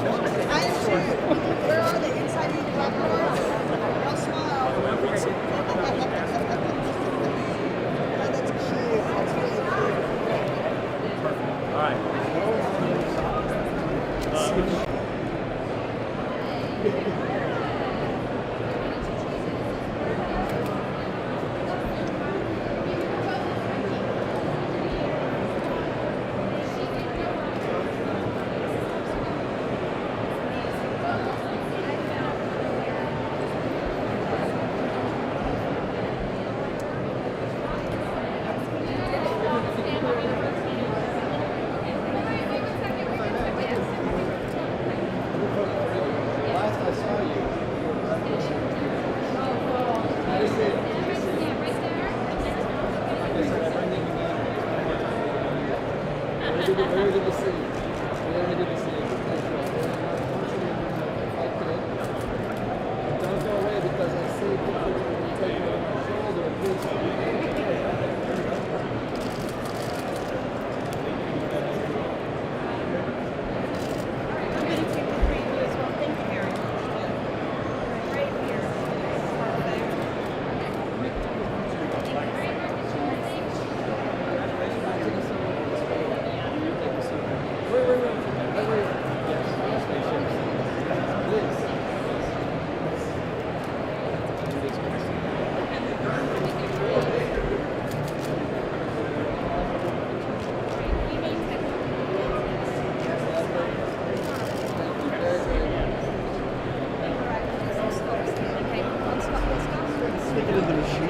I am sure. Where are they? Inside the back door? I'll smile. Oh, that's cute. That's really cute. All right. Very good to see you. Very good to see you. Don't go away because I see pictures when you take it on my shoulder. Please. I'm going to take the three of you as well. Thank you very much. Right here. Stick it in the machine.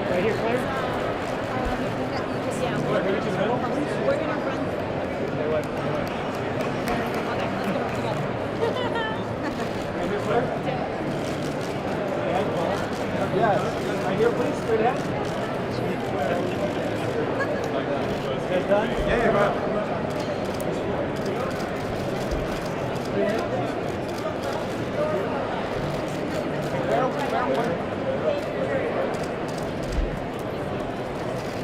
Right here, Claire? We're going to run. Yes. Right here, please. Straight ahead. You guys done? Yeah, go ahead.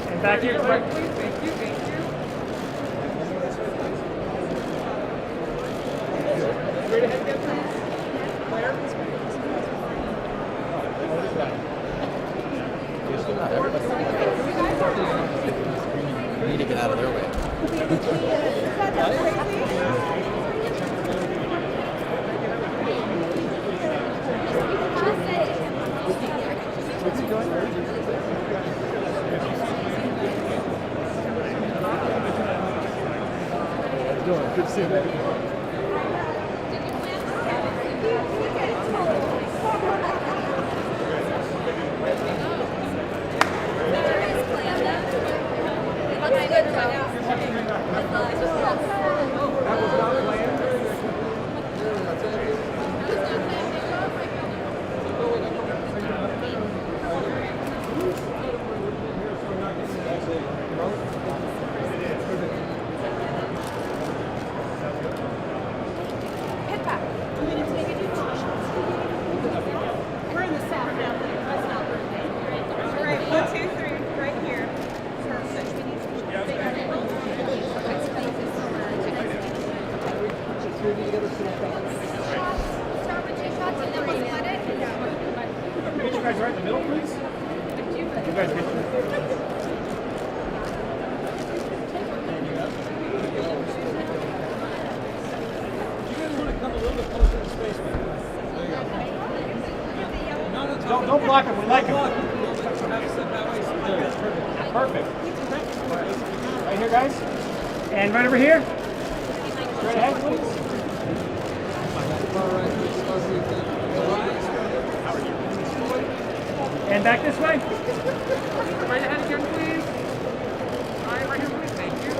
And back here, quick. Thank you, thank you. Straight ahead again, please. Claire? We need to get out of their way. What's he doing? Good to see you. Get you guys right in the middle, please. You guys get Don't block him. We like him. Perfect. Right here, guys. And right over here. Straight ahead, please. And back this way. Right ahead again, please. All right, right here, please. Thank you.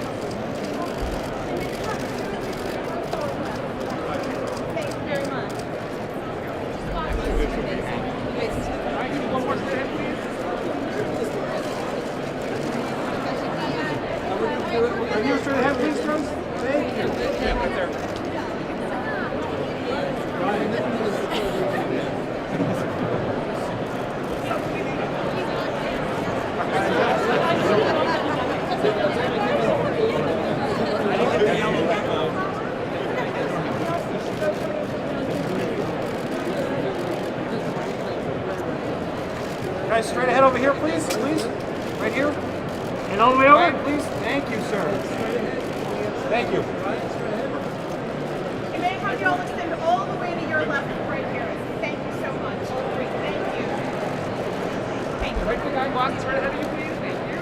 Thank you very much. All right, give me one more straight ahead, please. Are you straight ahead, please, Rose? Thank you. Yeah, right there. Guys, straight ahead over here, please. Please. Right here. And all the way over. Right, please. Thank you, sir. Thank you. And may I have you all extend all the way to your left right here. Thank you so much. Great, thank you. Thank you. Right quick, glasses right ahead of you, please. Thank you.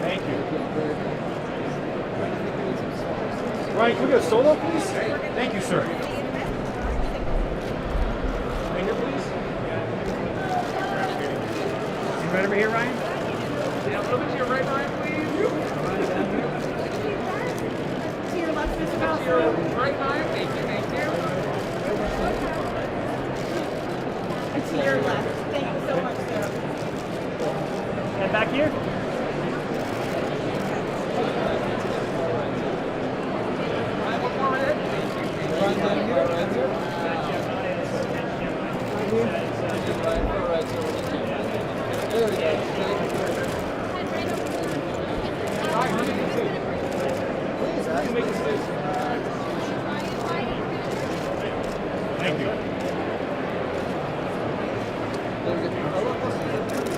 Thank you. Ryan, can we get a solo, please? Thank you, sir. Right here, please. You right over here, Ryan? Yeah, a little bit to your right, Ryan, please. To your left, Mr. To Bowser. your right, Ryan. Thank you, thank you. And to your left. Thank you so much, sir. And back here. Thank you.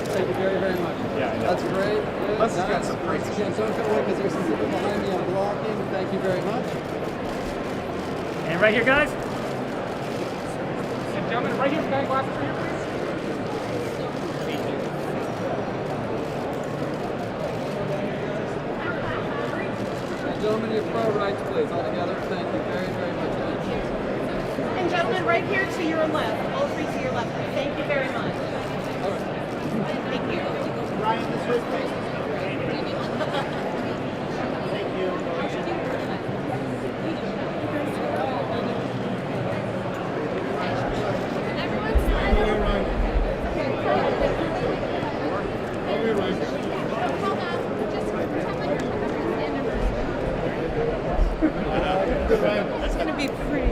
Thank you very, very much. Yeah, that's great. Let's get some praise. Don't go away because there's some people behind me. I'm blocking. Thank you very much. And right here, guys. And gentlemen, right here, guys, glasses right here, please. And gentlemen, your pro rights, please, all together. Thank you very, very much. And gentlemen, right here to your left. All three to your left. Thank you very much. Thank you. Ryan, this way, please. Thank you. That's going to be pretty.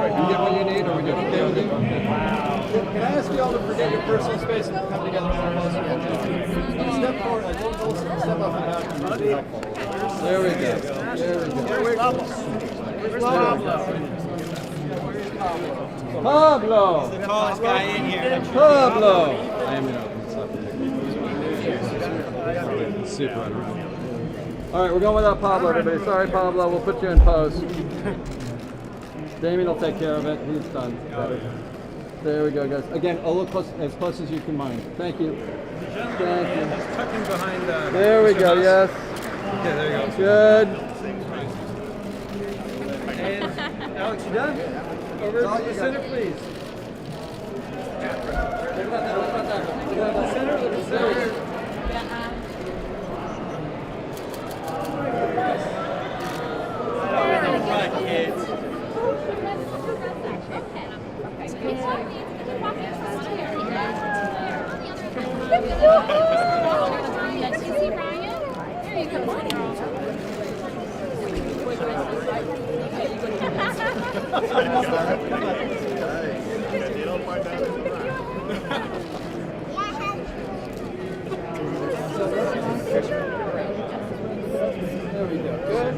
You get what you need, or we doing okay with you? Can I ask you all to forget your personal space and come together more closer? Step forward, like don't step up and down. That'd be helpful. There we go. There we go. Where's Pablo? The tallest guy in here. Pablo. I am super unreal. All right, we're going without Pablo, everybody. Sorry, Pablo. We'll put you in post. Damien will take care of it. He's done. There we go, guys. Again, a little close, as close as you can mind. Thank you. Thank you. Tucking behind the. There we go. Yes. Okay, there you go. Good. And Alex, you done? Over to the center, please. The center, the center. Kids. There we go. Good.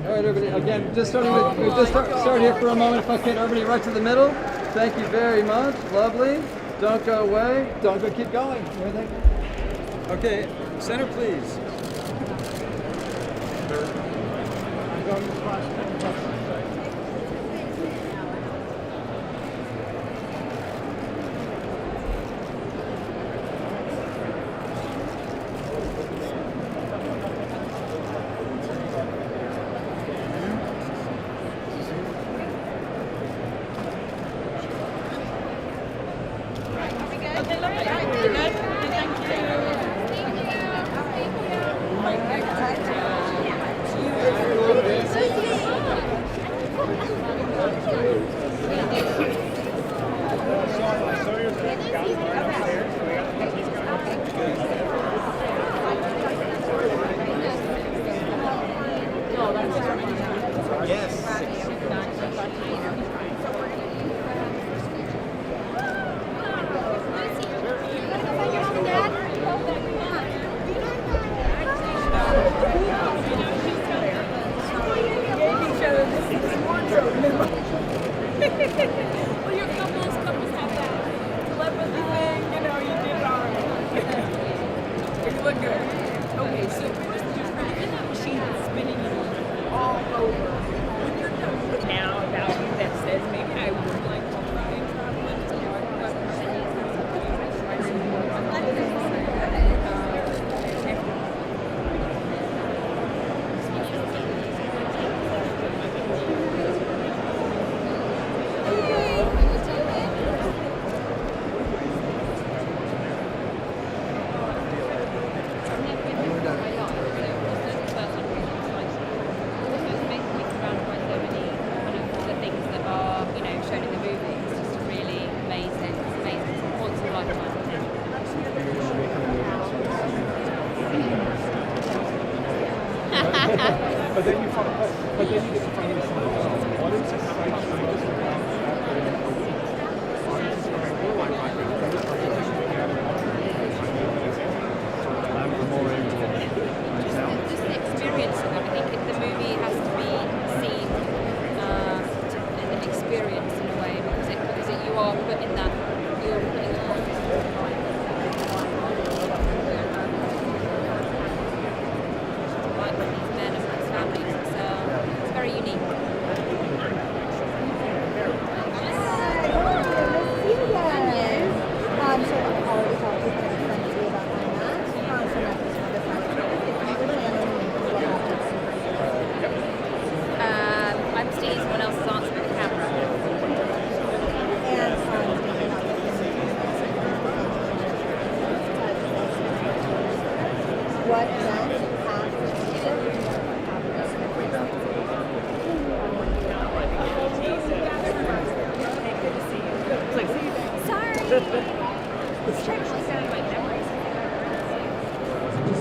All right, everybody. Again, just starting with, we just start here for a moment. If I can, everybody, right to the middle. Thank you very much. Lovely. Don't go away. Don't go. Keep going. Okay, center, please. We're good. Okay, so first you're in that machine that's spinning you all over. When you're done now about you that says maybe I would like to try and travel into But then you get to find this film. What is exciting you most about that? Audiences are going to realize just the experience of it. I think the movie has to be seen and experienced in a way because you are put in that you're put in the context of the time. Like with these men and these families, so it's very unique. I'm seeing someone else's answer with the camera. What then?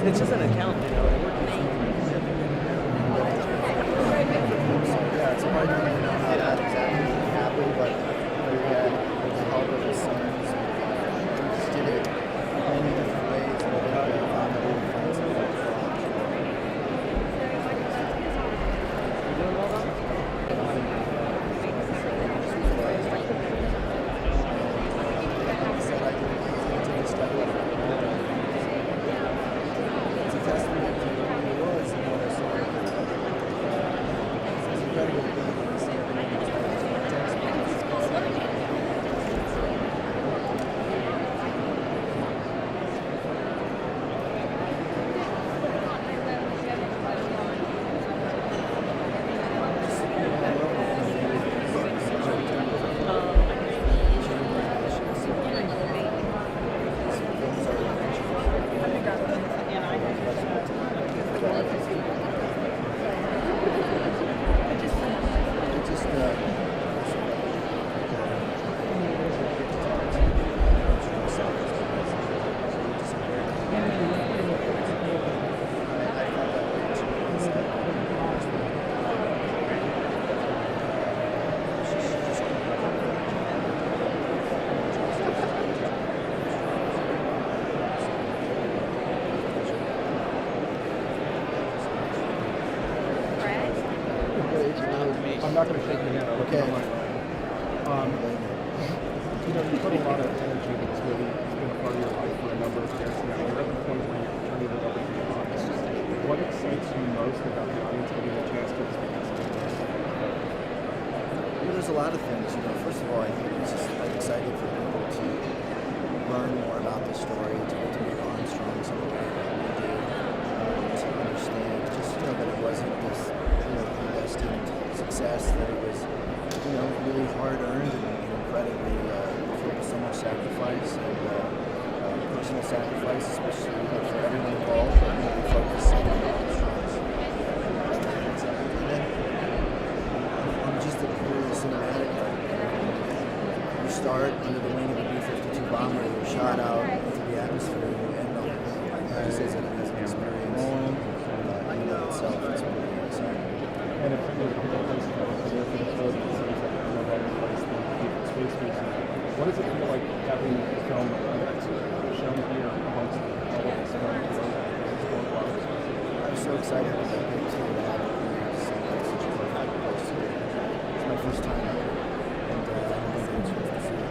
It's just an account, you know. Yeah, it's hard to know how that exactly happened, but yeah, with the help of his sons, he just did it many different ways, and we found that we would find something. It's a testament to who he was and what I saw. It's incredible to be able to see everything I'm not going to shake your hand. Okay. You know, you put a lot of energy into this movie. It's been a part of your life for a number of years now. You're at the point where you're turning it over to the audience. What excites you most about the audience getting a chance to experience it? Well, there's a lot of things. You know, first of all, I think it's just I'm excited for people to learn more about the story, to get to meet Armstrong in the way that we did, to understand just that it wasn't this predestined success, that it was really hard earned and incredibly filled with so much sacrifice and personal sacrifice, especially for everyone involved. But we focus on Armstrong's. And then on just the pure cinematic part, you start under the wing of a B-52 bomber, you're shot out into the atmosphere, and you end up just as an experience in and of itself. It's really exciting. And if you space station, what does it feel like having the film that's shown here amongst all of this film? I'm so excited about that big team to have it's my first time here, and I'm really interested to see it.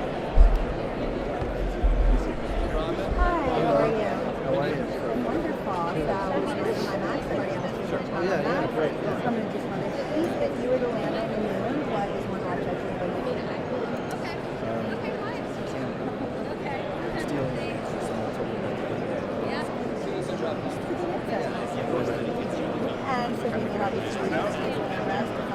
Hi, how are you? How are you? And so we can obviously the rest of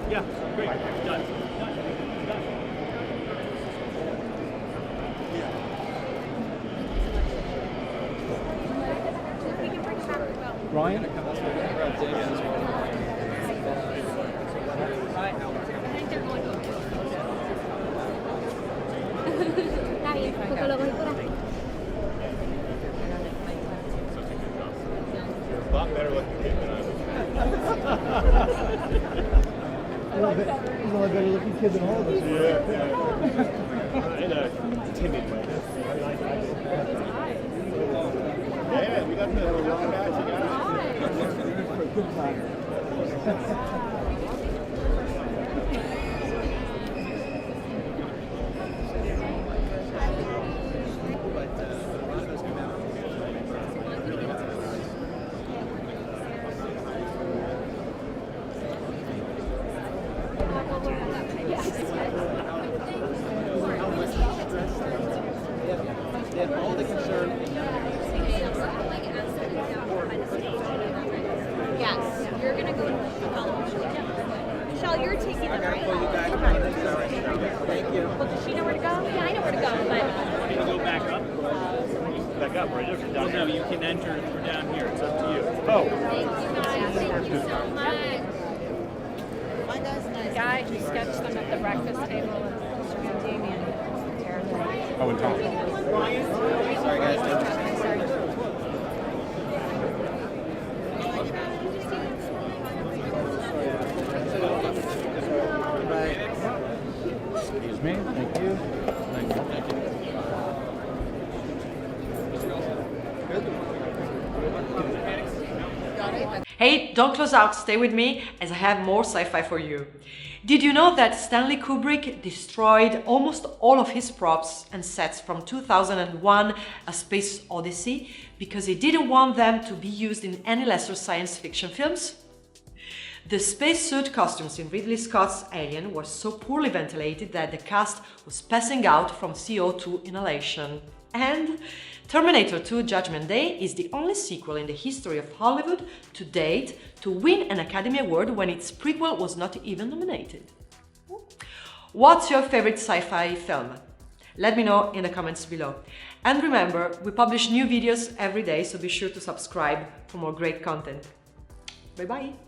Yeah, great. Done. Ryan? A lot better looking kid than I was. He's a lot better looking kid than all of us. Yeah. In a timid way. Yeah, we got the wrong match, you guys. For a good time. All the concern. Yes, you're gonna go to college. Michelle, you're taking the right. Thank you. Well, does she know where to go? Yeah, I know where to go, but. Can you go back up? Back up, right? Down no, you can enter through down here. It's up to you. Oh. Thank you guys. Thank you so much. Guy who sketched them at the breakfast table and Damien. Oh, and Tom. Sorry, guys. Excuse me. Thank you. Thank you. Thank you. Hey, don't close out, stay with me as I have more sci-fi for you. Did you know that Stanley Kubrick destroyed almost all of his props and sets from 2001 A Space Odyssey because he didn't want them to be used in any lesser science fiction films? The spacesuit costumes in Ridley Scott's Alien were so poorly ventilated that the cast was passing out from CO2 inhalation. And Terminator 2 Judgment Day is the only sequel in the history of Hollywood to date to win an Academy Award when its prequel was not even nominated. What's your favorite sci-fi film? Let me know in the comments below. And remember, we publish new videos every day, so be sure to subscribe for more great content. Bye bye!